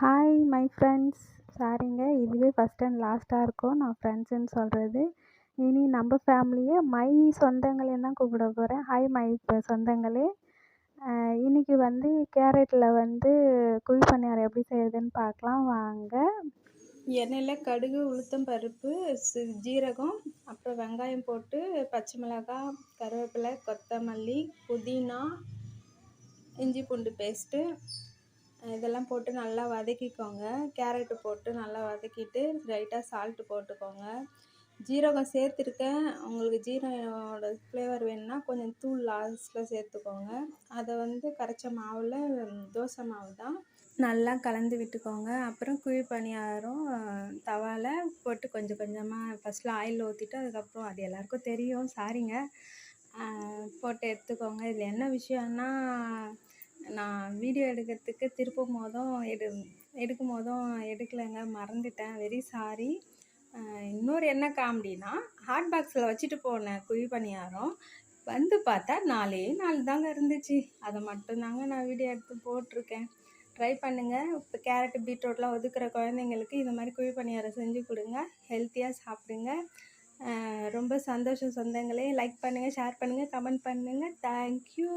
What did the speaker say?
Hi my friends. சாரிங்க, இதுவே first and லாஸ்ட்டாக இருக்கும் நான் ஃப்ரெண்ட்ஸுன்னு சொல்கிறது. இனி நம்ம ஃபேமிலியை மை சொந்தங்களேன்னு தான் கூப்பிட போகிறேன். ஹாய் மை சொந்தங்களே. இன்றைக்கி வந்து கேரட்டில் வந்து குழி பணியாரம் எப்படி செய்யுதுன்னு பார்க்கலாம் வாங்க. எண்ணெயில் கடுகு, உளுத்தம் பருப்பு, ஜீரகம், அப்புறம் வெங்காயம் போட்டு பச்சை மிளகாய், கருவேப்பிலை, கொத்தமல்லி, புதினா, இஞ்சி பூண்டு பேஸ்ட்டு இதெல்லாம் போட்டு நல்லா வதக்கிக்கோங்க. கேரட்டு போட்டு நல்லா வதக்கிட்டு லைட்டாக சால்ட்டு போட்டுக்கோங்க. ஜீரகம் சேர்த்துருக்கேன். உங்களுக்கு ஜீரகோட ஃப்ளேவர் வேணும்னா கொஞ்சம் தூள் லாஸ்ட்டில் சேர்த்துக்கோங்க. அதை வந்து கரைச்ச மாவில் தோசை மாவு தான் நல்லா கலந்து விட்டுக்கோங்க. அப்புறம் குழி பணியாரம் தவாவில் போட்டு கொஞ்சம் கொஞ்சமாக ஃபஸ்ட்டில் ஆயில் ஊற்றிட்டு அதுக்கப்புறம் அது எல்லாருக்கும் தெரியும், சாரிங்க, போட்டு எடுத்துக்கோங்க. இதில் என்ன விஷயம்னா, நான் வீடியோ எடுக்கிறதுக்கு திருப்பும் போதும் எடுக்கும் போதும் எடுக்கலைங்க, மறந்துட்டேன், வெரி சாரி. இன்னொரு என்ன காமெடினா, ஹாட் பாக்ஸில் வச்சுட்டு போனேன் குழி பணியாரம், வந்து பார்த்தா 4 தாங்க இருந்துச்சு. அதை மட்டும்தாங்க நான் வீடியோ எடுத்து போட்டிருக்கேன். ட்ரை பண்ணுங்கள். இப்போ கேரட்டு பீட்ரூட்லாம் ஒதுக்குற குழந்தைங்களுக்கு இந்த மாதிரி குழி பணியாரம் செஞ்சு கொடுங்க, ஹெல்த்தியாக சாப்பிடுங்க. ரொம்ப சந்தோஷம் சொந்தங்களே. லைக் பண்ணுங்கள், ஷேர் பண்ணுங்கள், கமெண்ட் பண்ணுங்கள். தேங்க்யூ.